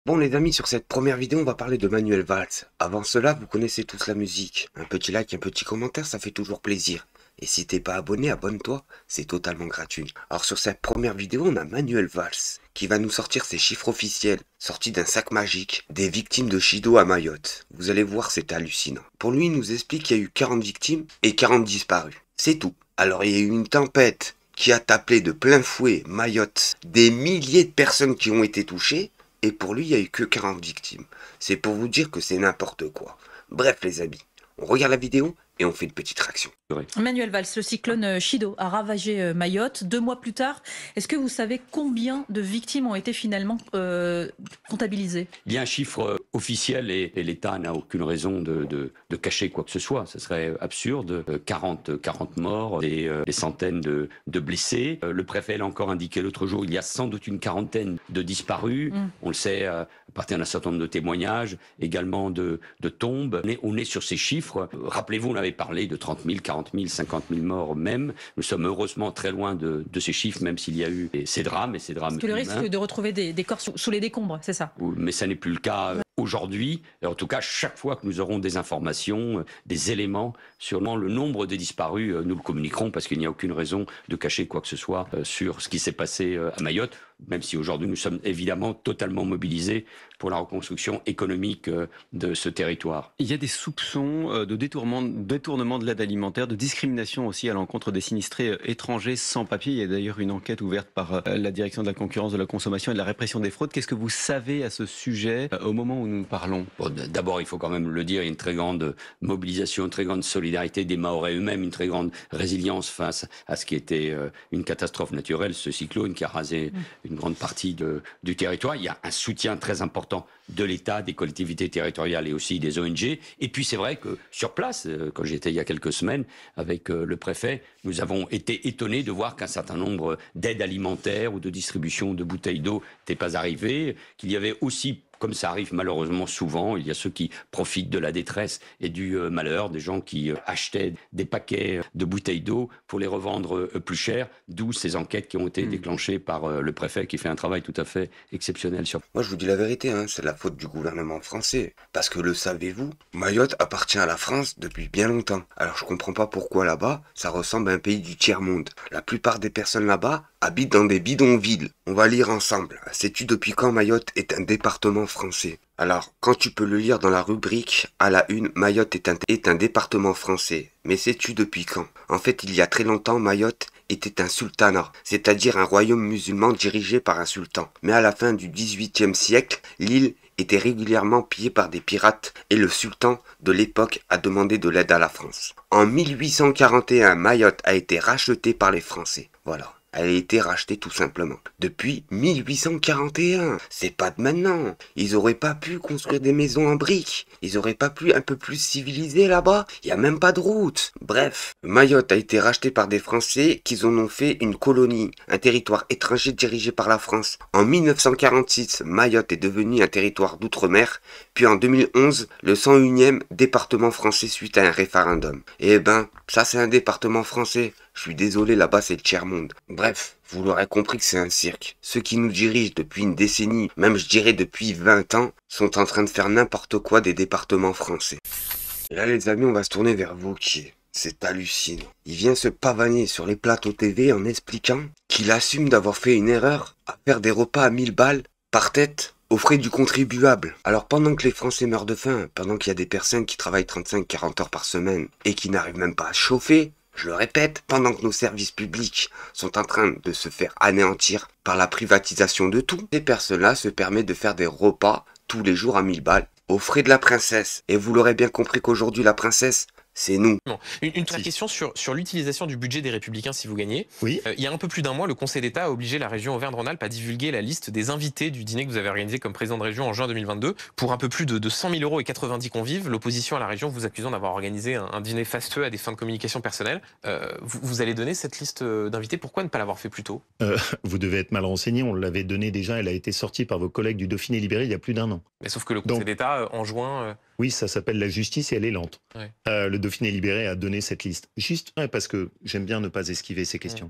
Bon les amis, sur cette première vidéo, on va parler de Manuel Valls. Avant cela, vous connaissez tous la musique. Un petit like, un petit commentaire, ça fait toujours plaisir. Et si t'es pas abonné, abonne-toi, c'est totalement gratuit. Alors sur cette première vidéo, on a Manuel Valls, qui va nous sortir ses chiffres officiels, sortis d'un sac magique, des victimes de Chido à Mayotte. Vous allez voir, c'est hallucinant. Pour lui, il nous explique qu'il y a eu 40 victimes et 40 disparus. C'est tout. Alors il y a eu une tempête qui a tapé de plein fouet Mayotte, des milliers de personnes qui ont été touchées, et pour lui, il n'y a eu que 40 victimes. C'est pour vous dire que c'est n'importe quoi. Bref les amis, on regarde la vidéo et on fait une petite réaction. Manuel Valls, le cyclone Chido a ravagé Mayotte. 2 mois plus tard, est-ce que vous savez combien de victimes ont été finalement comptabilisées? Il y a un chiffre officiel et l'État n'a aucune raison de cacher quoi que ce soit. Ce serait absurde. 40 morts et des centaines de blessés. Le préfet l'a encore indiqué l'autre jour, il y a sans doute une quarantaine de disparus. On le sait à partir d'un certain nombre de témoignages, également de tombes. On est sur ces chiffres. Rappelez-vous, on avait parlé de 30 000, 40 000, 50 000 morts même. Nous sommes heureusement très loin de ces chiffres, même s'il y a eu ces drames et ces drames. Parce que le risque de retrouver des corps sous les décombres, c'est ça? Mais ça n'est plus le cas aujourd'hui. En tout cas, chaque fois que nous aurons des informations, des éléments sur le nombre de disparus, nous le communiquerons parce qu'il n'y a aucune raison de cacher quoi que ce soit sur ce qui s'est passé à Mayotte, même si aujourd'hui nous sommes évidemment totalement mobilisés pour la reconstruction économique de ce territoire. Il y a des soupçons de détournement de l'aide alimentaire, de discrimination aussi à l'encontre des sinistrés étrangers sans papier. Il y a d'ailleurs une enquête ouverte par la direction de la concurrence, de la consommation et de la répression des fraudes. Qu'est-ce que vous savez à ce sujet au moment où nous parlons? Bon, d'abord, il faut quand même le dire, il y a une très grande mobilisation, une très grande solidarité des Mahorais eux-mêmes, une très grande résilience face à ce qui était une catastrophe naturelle, ce cyclone qui a rasé une grande partie du territoire. Il y a un soutien très important de l'État, des collectivités territoriales et aussi des ONG. Et puis c'est vrai que sur place, quand j'étais il y a quelques semaines avec le préfet, nous avons été étonnés de voir qu'un certain nombre d'aides alimentaires ou de distribution de bouteilles d'eau n'étaient pas arrivées, qu'il y avait aussi, comme ça arrive malheureusement souvent, il y a ceux qui profitent de la détresse et du malheur, des gens qui achetaient des paquets de bouteilles d'eau pour les revendre plus cher, d'où ces enquêtes qui ont été déclenchées par le préfet qui fait un travail tout à fait exceptionnel sur. Moi je vous dis la vérité, c'est la faute du gouvernement français. Parce que le savez-vous, Mayotte appartient à la France depuis bien longtemps. Alors je comprends pas pourquoi là-bas, ça ressemble à un pays du tiers-monde. La plupart des personnes là-bas habitent dans des bidonvilles. On va lire ensemble. Sais-tu depuis quand Mayotte est un département français? Alors, quand tu peux le lire dans la rubrique à la une, Mayotte est un département français. Mais sais-tu depuis quand? En fait, il y a très longtemps, Mayotte était un sultanat, c'est-à-dire un royaume musulman dirigé par un sultan. Mais à la fin du XVIIIe siècle, l'île était régulièrement pillée par des pirates et le sultan de l'époque a demandé de l'aide à la France. En 1841, Mayotte a été rachetée par les Français. Voilà. Elle a été rachetée tout simplement. Depuis 1841. C'est pas de maintenant. Ils auraient pas pu construire des maisons en briques. Ils auraient pas pu un peu plus civiliser là-bas. Il y a même pas de route. Bref, Mayotte a été rachetée par des Français qui en ont fait une colonie, un territoire étranger dirigé par la France. En 1946, Mayotte est devenu un territoire d'outre-mer. Puis en 2011, le 101e département français suite à un référendum. Eh ben, ça c'est un département français. Je suis désolé, là-bas c'est le tiers-monde. Bref, vous l'aurez compris que c'est un cirque. Ceux qui nous dirigent depuis une décennie, même je dirais depuis 20 ans, sont en train de faire n'importe quoi des départements français. Et là les amis, on va se tourner vers Wauquiez. C'est hallucinant. Il vient se pavaner sur les plateaux TV en expliquant qu'il assume d'avoir fait une erreur à faire des repas à 1000 balles par tête aux frais du contribuable. Alors pendant que les Français meurent de faim, pendant qu'il y a des personnes qui travaillent 35-40 heures par semaine et qui n'arrivent même pas à chauffer, je le répète, pendant que nos services publics sont en train de se faire anéantir par la privatisation de tout, ces personnes-là se permettent de faire des repas tous les jours à 1000 balles, aux frais de la princesse. Et vous l'aurez bien compris qu'aujourd'hui la princesse, c'est nous. Bon. Une petite question sur l'utilisation du budget des Républicains si vous gagnez. Oui. Il y a un peu plus d'un mois, le Conseil d'État a obligé la région Auvergne-Rhône-Alpes à divulguer la liste des invités du dîner que vous avez organisé comme président de région en juin 2022. Pour un peu plus de 100 000 € et 90 convives, l'opposition à la région vous accusant d'avoir organisé un dîner fastueux à des fins de communication personnelle. Vous allez donner cette liste d'invités. Pourquoi ne pas l'avoir fait plus tôt? Vous devez être mal renseigné, on l'avait donné déjà, elle a été sortie par vos collègues du Dauphiné Libéré il y a plus d'1 an. Mais sauf que le Conseil d'État, en juin... Oui, ça s'appelle la justice et elle est lente. Ouais. Le Dauphiné Libéré a donné cette liste. Juste parce que j'aime bien ne pas esquiver ces questions.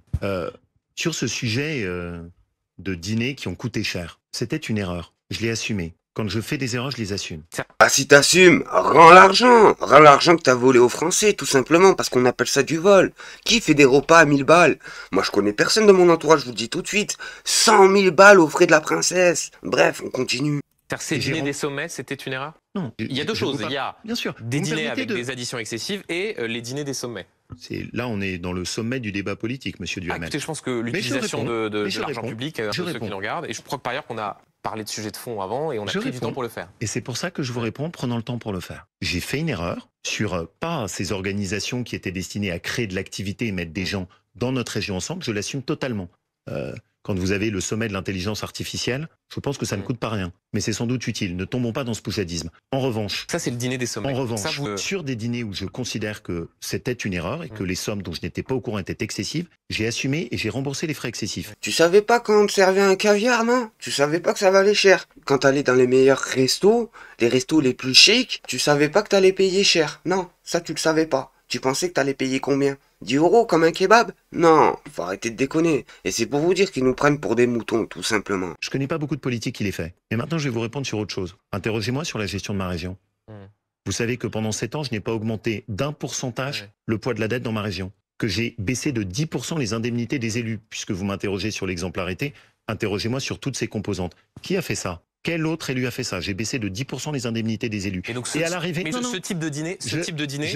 Sur ce sujet de dîners qui ont coûté cher, c'était une erreur. Je l'ai assumé. Quand je fais des erreurs, je les assume. Ah, si t'assumes, rends l'argent que t'as volé aux Français, tout simplement, parce qu'on appelle ça du vol. Qui fait des repas à 1000 balles? Moi, je connais personne de mon entourage, je vous le dis tout de suite. 100 000 balles aux frais de la princesse. Bref, on continue. Ces dîners des sommets, c'était une erreur? Non. Il y a deux choses. Il y a bien sûr, des dîners avec des additions excessives et les dîners des sommets. Là, on est dans le sommet du débat politique, monsieur Duhamel. Écoutez, je pense que l'utilisation de l'argent public, un peu ceux qui nous regardent, et je crois que par ailleurs qu'on a parlé de sujets de fond avant et on a pris du temps pour le faire. Et c'est pour ça que je vous réponds, prenant le temps pour le faire. J'ai fait une erreur sur pas ces organisations qui étaient destinées à créer de l'activité et mettre des gens dans notre région ensemble, je l'assume totalement. Quand vous avez le sommet de l'intelligence artificielle, je pense que ça ne coûte pas rien. Mais c'est sans doute utile. Ne tombons pas dans ce poujadisme. En revanche... Ça, c'est le dîner des sommets. En revanche, sur des dîners où je considère que c'était une erreur et que les sommes dont je n'étais pas au courant étaient excessives, j'ai assumé et j'ai remboursé les frais excessifs. Tu savais pas quand on te servait un caviar, non? Tu savais pas que ça valait cher. Quand t'allais dans les meilleurs restos, les restos les plus chics, tu savais pas que t'allais payer cher. Non, ça tu le savais pas. Tu pensais que t'allais payer combien? 10 € comme un kebab? Non, faut arrêter de déconner. Et c'est pour vous dire qu'ils nous prennent pour des moutons, tout simplement. Je connais pas beaucoup de politique qui les fait. Mais maintenant, je vais vous répondre sur autre chose. Interrogez-moi sur la gestion de ma région. Vous savez que pendant 7 ans, je n'ai pas augmenté d'un pourcentage le poids de la dette dans ma région. Que j'ai baissé de 10% les indemnités des élus. Puisque vous m'interrogez sur l'exemplarité, interrogez-moi sur toutes ces composantes. Qui a fait ça? Quel autre élu a fait ça? J'ai baissé de 10% les indemnités des élus. Et, donc à l'arrivée, ce type de dîner,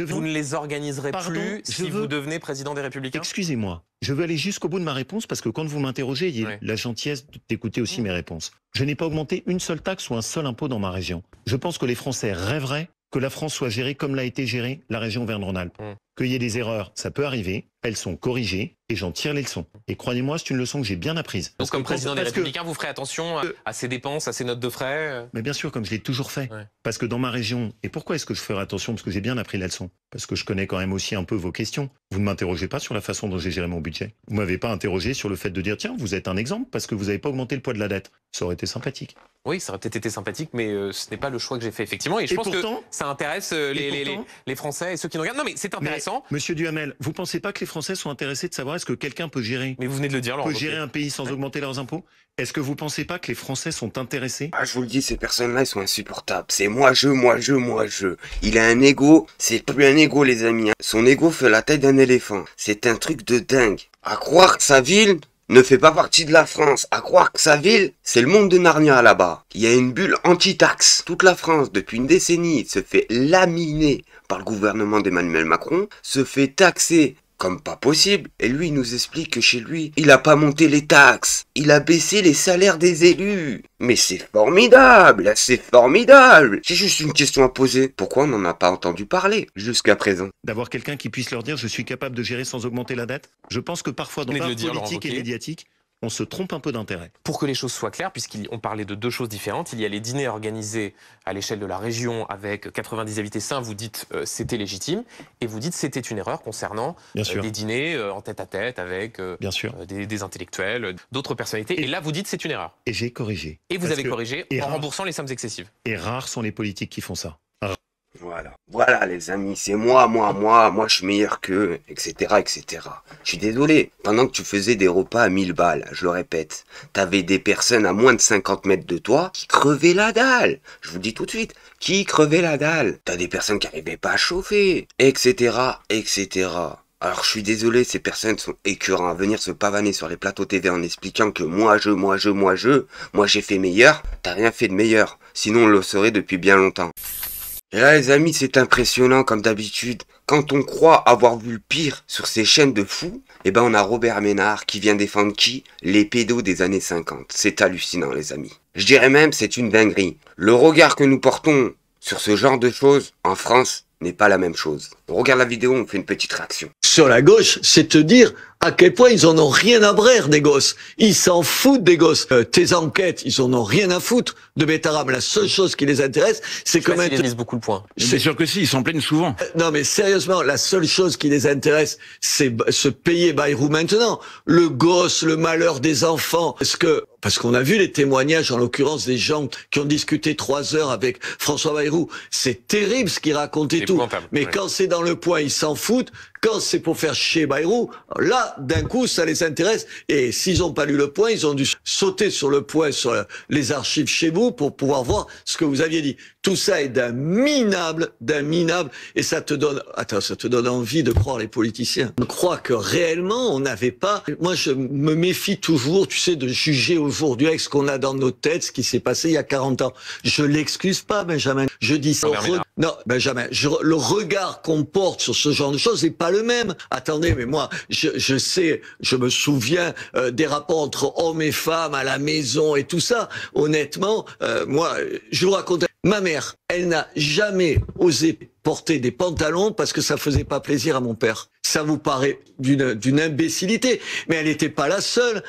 vous ne les organiserez plus si vous devenez président des Républicains? Excusez-moi, je veux aller jusqu'au bout de ma réponse parce que quand vous m'interrogez, il y a la gentillesse d'écouter aussi mes réponses. Je n'ai pas augmenté une seule taxe ou un seul impôt dans ma région. Je pense que les Français rêveraient que la France soit gérée comme l'a été gérée la région Auvergne-Rhône-Alpes. Qu'il y ait des erreurs, ça peut arriver, elles sont corrigées et j'en tire les leçons. Et croyez-moi, c'est une leçon que j'ai bien apprise. Donc comme président des Républicains, vous ferez attention à ces dépenses, à ces notes de frais? Mais bien sûr, comme je l'ai toujours fait. Parce que dans ma région, et pourquoi est-ce que je ferai attention? Parce que j'ai bien appris la leçon. Parce que je connais quand même aussi un peu vos questions. Vous ne m'interrogez pas sur la façon dont j'ai géré mon budget. Vous m'avez pas interrogé sur le fait de dire, tiens, vous êtes un exemple parce que vous n'avez pas augmenté le poids de la dette. Ça aurait été sympathique. Oui, ça aurait peut-être été sympathique, mais ce n'est pas le choix que j'ai fait, effectivement. Et je pense que ça intéresse les Français et ceux qui nous regardent. Non, mais c'est intéressant. Mais, monsieur Duhamel, vous pensez pas que les Français sont intéressés de savoir est-ce que quelqu'un peut gérer, mais vous venez de le dire, Laurent, gérer un pays sans augmenter leurs impôts? Est-ce que vous pensez pas que les Français sont intéressés? Ah, je vous le dis, ces personnes-là, ils sont insupportables. C'est moi, je. Il a un ego, c'est plus un ego, les amis. Son ego fait la taille d'un éléphant. C'est un truc de dingue. À croire que sa ville ne fait pas partie de la France. À croire que sa ville, c'est le monde de Narnia là-bas. Il y a une bulle anti-taxe. Toute la France, depuis une décennie, se fait laminer par le gouvernement d'Emmanuel Macron, se fait taxer comme pas possible. Et lui, il nous explique que chez lui, il a pas monté les taxes. Il a baissé les salaires des élus. Mais c'est formidable, c'est formidable. J'ai juste une question à poser. Pourquoi on n'en a pas entendu parler jusqu'à présent? D'avoir quelqu'un qui puisse leur dire je suis capable de gérer sans augmenter la dette? Je pense que parfois dans la politique et médiatique, on se trompe un peu d'intérêt. Pour que les choses soient claires, puisqu'on parlait de deux choses différentes, il y a les dîners organisés à l'échelle de la région avec 90 invités sains, vous dites c'était légitime, et vous dites c'était une erreur concernant des dîners en tête-à-tête avec des intellectuels, d'autres personnalités, et là vous dites c'est une erreur. Et j'ai corrigé. Et vous avez corrigé en remboursant les sommes excessives. Et rares sont les politiques qui font ça. Voilà les amis, c'est moi je suis meilleur qu'eux, etc. Je suis désolé, pendant que tu faisais des repas à 1000 balles, je le répète, t'avais des personnes à moins de 50 mètres de toi qui crevaient la dalle. Je vous le dis tout de suite, qui crevaient la dalle. T'as des personnes qui n'arrivaient pas à chauffer, etc. Alors je suis désolé, ces personnes sont écœurantes à venir se pavaner sur les plateaux TV en expliquant que moi j'ai fait meilleur. T'as rien fait de meilleur, sinon on le saurait depuis bien longtemps. Et là les amis, c'est impressionnant comme d'habitude. Quand on croit avoir vu le pire sur ces chaînes de fous, eh ben on a Robert Ménard qui vient défendre qui? Les pédos des années 50. C'est hallucinant les amis. Je dirais même c'est une dinguerie. Le regard que nous portons sur ce genre de choses en France n'est pas la même chose. On regarde la vidéo, on fait une petite réaction. Sur la gauche, c'est te dire à quel point ils en ont rien à brère des gosses. Ils s'en foutent des gosses. Tes enquêtes, ils en ont rien à foutre de Bétarame. La seule chose qui les intéresse, c'est que maintenant... Ils lisent beaucoup le point. C'est sûr que si, ils s'en plaignent souvent. Non mais sérieusement, la seule chose qui les intéresse, c'est se payer Bayrou maintenant. Le gosse, le malheur des enfants. Parce qu'on a vu les témoignages, en l'occurrence, des gens qui ont discuté 3 heures avec François Bayrou. C'est terrible ce qu'il racontait tout. Mais quand c'est dans le point, ils s'en foutent. Quand c'est pour faire chier Bayrou, là, là, d'un coup, ça les intéresse. Et s'ils n'ont pas lu Le Point, ils ont dû sauter sur Le Point, sur les archives chez vous, pour pouvoir voir ce que vous aviez dit. Tout ça est d'un minable, et ça te donne envie de croire les politiciens. Je crois que réellement, on n'avait pas... Moi, je me méfie toujours, tu sais, de juger aujourd'hui avec ce qu'on a dans nos têtes, ce qui s'est passé il y a 40 ans. Je l'excuse pas, Benjamin. Je dis ça. Non, Benjamin, le regard qu'on porte sur ce genre de choses n'est pas le même. Attendez, mais moi, je sais, je me souviens des rapports entre hommes et femmes à la maison et tout ça. Honnêtement, moi, je vous raconte... Ma mère, elle n'a jamais osé porter des pantalons parce que ça faisait pas plaisir à mon père. Ça vous paraît d'une imbécilité, mais elle n'était pas la seule.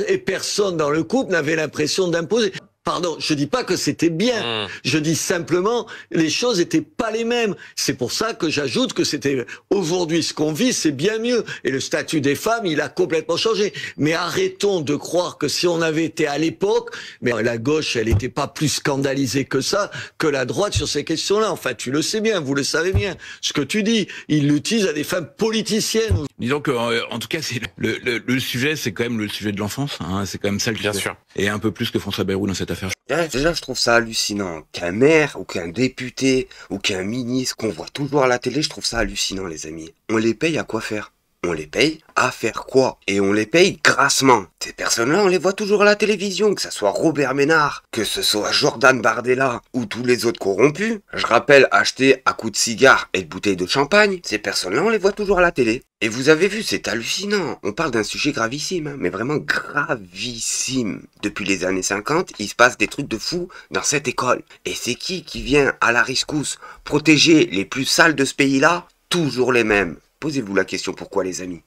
Et personne dans le couple n'avait l'impression d'imposer. Pardon, je dis pas que c'était bien. Je dis simplement, les choses étaient pas les mêmes. C'est pour ça que j'ajoute que c'était aujourd'hui ce qu'on vit, c'est bien mieux. Et le statut des femmes, il a complètement changé. Mais arrêtons de croire que si on avait été à l'époque, mais la gauche, elle n'était pas plus scandalisée que ça, que la droite sur ces questions-là. Enfin, tu le sais bien, vous le savez bien. Ce que tu dis, ils l'utilisent à des fins politiciennes. Disons que, en tout cas, c'est le sujet, c'est quand même le sujet de l'enfance. Hein, c'est quand même ça le sujet. Bien sûr. Et un peu plus que François Bayrou dans cette affaire. Déjà, je trouve ça hallucinant. Qu'un maire, ou qu'un député, ou qu'un ministre, qu'on voit toujours à la télé, je trouve ça hallucinant, les amis. On les paye à quoi faire? On les paye à faire quoi? Et on les paye grassement. Ces personnes-là, on les voit toujours à la télévision, que ce soit Robert Ménard, que ce soit Jordan Bardella, ou tous les autres corrompus. Je rappelle, acheter à coups de cigares et de bouteilles de champagne. Ces personnes-là, on les voit toujours à la télé. Et vous avez vu, c'est hallucinant. On parle d'un sujet gravissime, hein, mais vraiment gravissime. Depuis les années 50, il se passe des trucs de fou dans cette école. Et c'est qui vient à la rescousse protéger les plus sales de ce pays-là? Toujours les mêmes. Posez-vous la question pourquoi, les amis.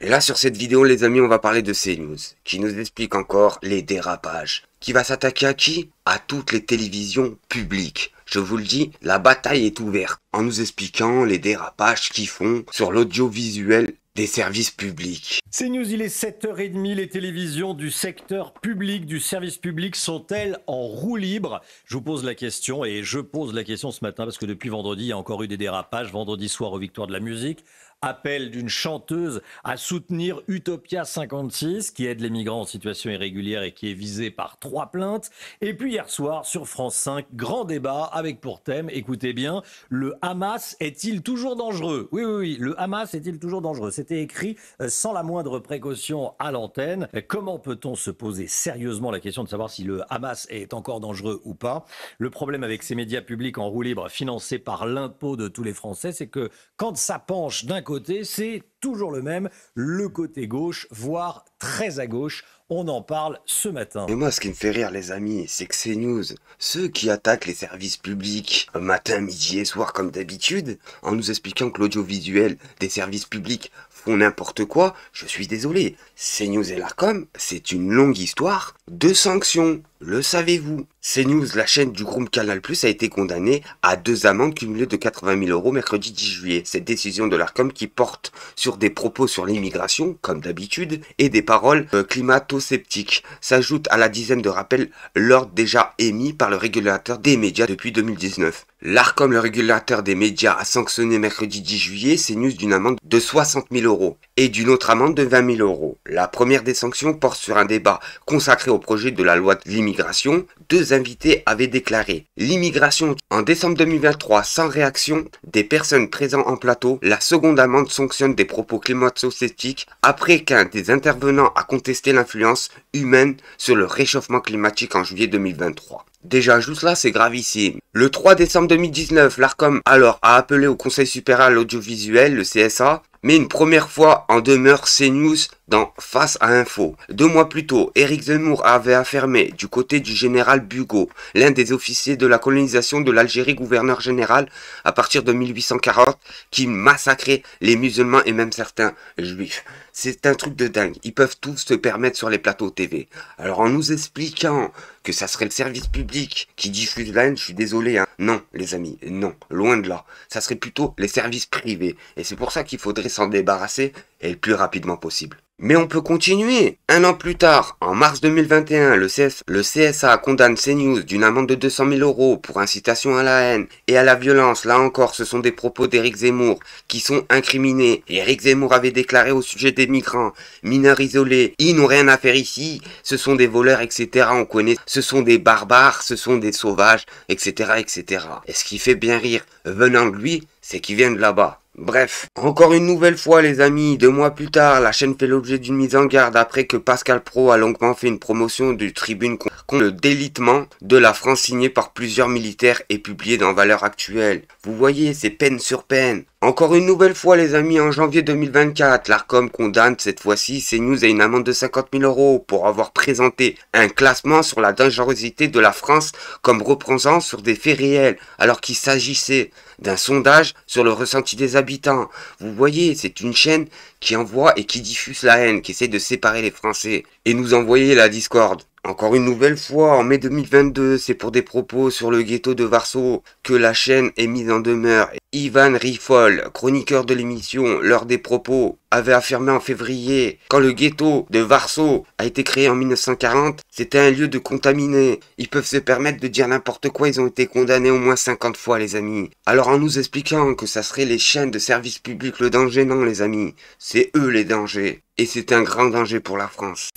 Et là, sur cette vidéo, les amis, on va parler de CNews, qui nous explique encore les dérapages. Qui va s'attaquer à qui? À toutes les télévisions publiques. Je vous le dis, la bataille est ouverte, en nous expliquant les dérapages qu'ils font sur l'audiovisuel des services publics. CNews, il est 7h30, les télévisions du secteur public, du service public sont-elles en roue libre? Je vous pose la question, et je pose la question ce matin parce que depuis vendredi, il y a encore eu des dérapages. Vendredi soir aux Victoires de la musique, appel d'une chanteuse à soutenir Utopia 56, qui aide les migrants en situation irrégulière et qui est visée par 3 plaintes. Et puis hier soir, sur France 5, grand débat avec pour thème, écoutez bien, le Hamas est-il toujours dangereux? Oui, le Hamas est-il toujours dangereux? C'était écrit sans la moindre précaution à l'antenne. Comment peut-on se poser sérieusement la question de savoir si le Hamas est encore dangereux ou pas? Le problème avec ces médias publics en roue libre, financés par l'impôt de tous les Français, c'est que quand ça penche d'un côté, c'est toujours le même, le côté gauche, voire très à gauche. On en parle ce matin. Et moi, ce qui me fait rire, les amis, c'est que CNews, ceux qui attaquent les services publics matin, midi et soir comme d'habitude, en nous expliquant que l'audiovisuel des services publics font n'importe quoi, je suis désolé. CNews et l'Arcom, c'est une longue histoire de sanctions. Le savez-vous? CNews, la chaîne du groupe Canal+, a été condamnée à 2 amendes cumulées de 80 000 € mercredi 10 juillet. Cette décision de l'Arcom qui porte sur des propos sur l'immigration, comme d'habitude, et des paroles climato-sceptiques, s'ajoute à la dizaine de rappels l'ordre déjà émis par le régulateur des médias depuis 2019. L'Arcom, le régulateur des médias, a sanctionné mercredi 10 juillet CNews d'une amende de 60 000 € et d'une autre amende de 20 000 €. La première des sanctions porte sur un débat consacré au projet de la loi de l'immigration. 2 invités avaient déclaré « L'immigration en décembre 2023 sans réaction des personnes présentes en plateau. La seconde amende sanctionne des propos climato-sceptiques après qu'un des intervenants a contesté l'influence humaine sur le réchauffement climatique en juillet 2023. » Déjà, juste là, c'est gravissime. Le 3 décembre 2019, l'Arcom alors a appelé au Conseil supérieur à l'audiovisuel, le CSA, mais une première fois en demeure CNews dans Face à Info. 2 mois plus tôt, Éric Zemmour avait affirmé du côté du général Bugeaud, l'un des officiers de la colonisation de l'Algérie, gouverneur général à partir de 1840, qui massacrait les musulmans et même certains juifs. C'est un truc de dingue. Ils peuvent tous se permettre sur les plateaux TV. Alors en nous expliquant que ça serait le service public qui diffuse la haine, je suis désolé, hein. Non, les amis, non, loin de là. Ça serait plutôt les services privés. Et c'est pour ça qu'il faudrait s'en débarrasser et le plus rapidement possible. Mais on peut continuer. Un an plus tard, en mars 2021, le CSA condamne CNews d'une amende de 200 000 € pour incitation à la haine et à la violence. Là encore, ce sont des propos d'Éric Zemmour qui sont incriminés. Éric Zemmour avait déclaré au sujet des migrants, mineurs isolés, ils n'ont rien à faire ici, ce sont des voleurs, etc. On connaît, ce sont des barbares, ce sont des sauvages, etc., etc. Et ce qui fait bien rire venant de lui, c'est qu'il vient de là-bas. Bref, encore une nouvelle fois les amis, 2 mois plus tard, la chaîne fait l'objet d'une mise en garde après que Pascal Praud a longuement fait une promotion du Tribune contre le délitement de la France signée par plusieurs militaires et publiée dans Valeurs Actuelles. Vous voyez, c'est peine sur peine. Encore une nouvelle fois les amis, en janvier 2024, l'Arcom condamne cette fois-ci CNews à une amende de 50 000 € pour avoir présenté un classement sur la dangerosité de la France comme reprenant sur des faits réels, alors qu'il s'agissait d'un sondage sur le ressenti des habitants. Vous voyez, c'est une chaîne qui envoie et qui diffuse la haine, qui essaie de séparer les Français et nous envoyer la discorde. Encore une nouvelle fois, en mai 2022, c'est pour des propos sur le ghetto de Varsovie que la chaîne est mise en demeure. Ivan Rifol, chroniqueur de l'émission, lors des propos, avait affirmé en février, quand le ghetto de Varsovie a été créé en 1940, c'était un lieu de contaminés. Ils peuvent se permettre de dire n'importe quoi, ils ont été condamnés au moins 50 fois les amis. Alors en nous expliquant que ça serait les chaînes de service public le danger, non les amis, c'est eux les dangers. Et c'est un grand danger pour la France.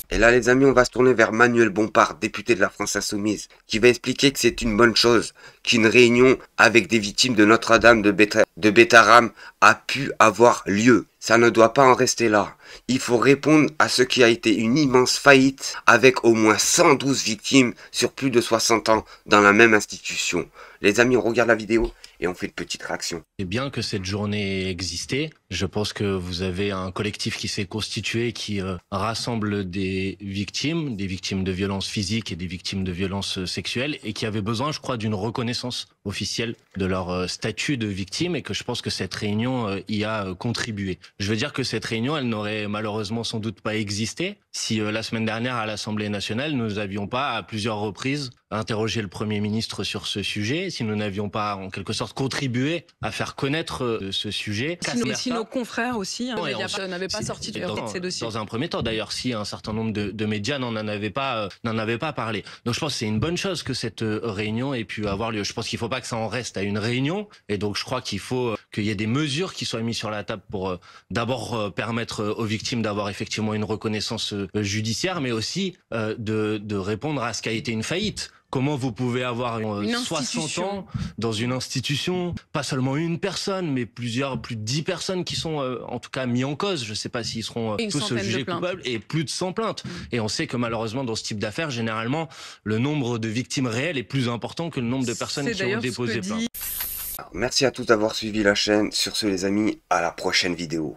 Et là les amis, on va se tourner vers Manuel Bompard, député de la France Insoumise, qui va expliquer que c'est une bonne chose qu'une réunion avec des victimes de Notre-Dame de Bétarame a pu avoir lieu. Ça ne doit pas en rester là. Il faut répondre à ce qui a été une immense faillite avec au moins 112 victimes sur plus de 60 ans dans la même institution. Les amis, on regarde la vidéo et on fait une petite réaction. C'est bien que cette journée existait. Je pense que vous avez un collectif qui s'est constitué, qui rassemble des victimes de violences physiques et des victimes de violences sexuelles, et qui avait besoin, je crois, d'une reconnaissance officielle de leur statut de victime, et que je pense que cette réunion y a contribué. Je veux dire que cette réunion, elle n'aurait malheureusement sans doute pas existé si la semaine dernière à l'Assemblée nationale, nous n'avions pas à plusieurs reprises interrogé le Premier ministre sur ce sujet, si nous n'avions pas en quelque sorte contribué à faire connaître ce sujet. Si nos confrères aussi n'avaient pas sorti de ces dossiers. Dans un premier temps, d'ailleurs, si un certain nombre de médias n'en avaient pas parlé. Donc je pense que c'est une bonne chose que cette réunion ait pu avoir lieu. Je pense qu'il ne faut pas que ça en reste à une réunion, et donc je crois qu'il faut qu'il y ait des mesures qui soient mises sur la table pour d'abord permettre aux victimes d'avoir effectivement une reconnaissance judiciaire, mais aussi de répondre à ce qu'a été une faillite. Comment vous pouvez avoir 60 ans dans une institution, pas seulement une personne, mais plus de 10 personnes qui sont en tout cas mis en cause. Je ne sais pas s'ils seront tous jugés coupables, et plus de 100 plaintes. Et on sait que malheureusement dans ce type d'affaires, généralement, le nombre de victimes réelles est plus important que le nombre de personnes qui ont déposé plainte. Merci à tous d'avoir suivi la chaîne. Sur ce les amis, à la prochaine vidéo.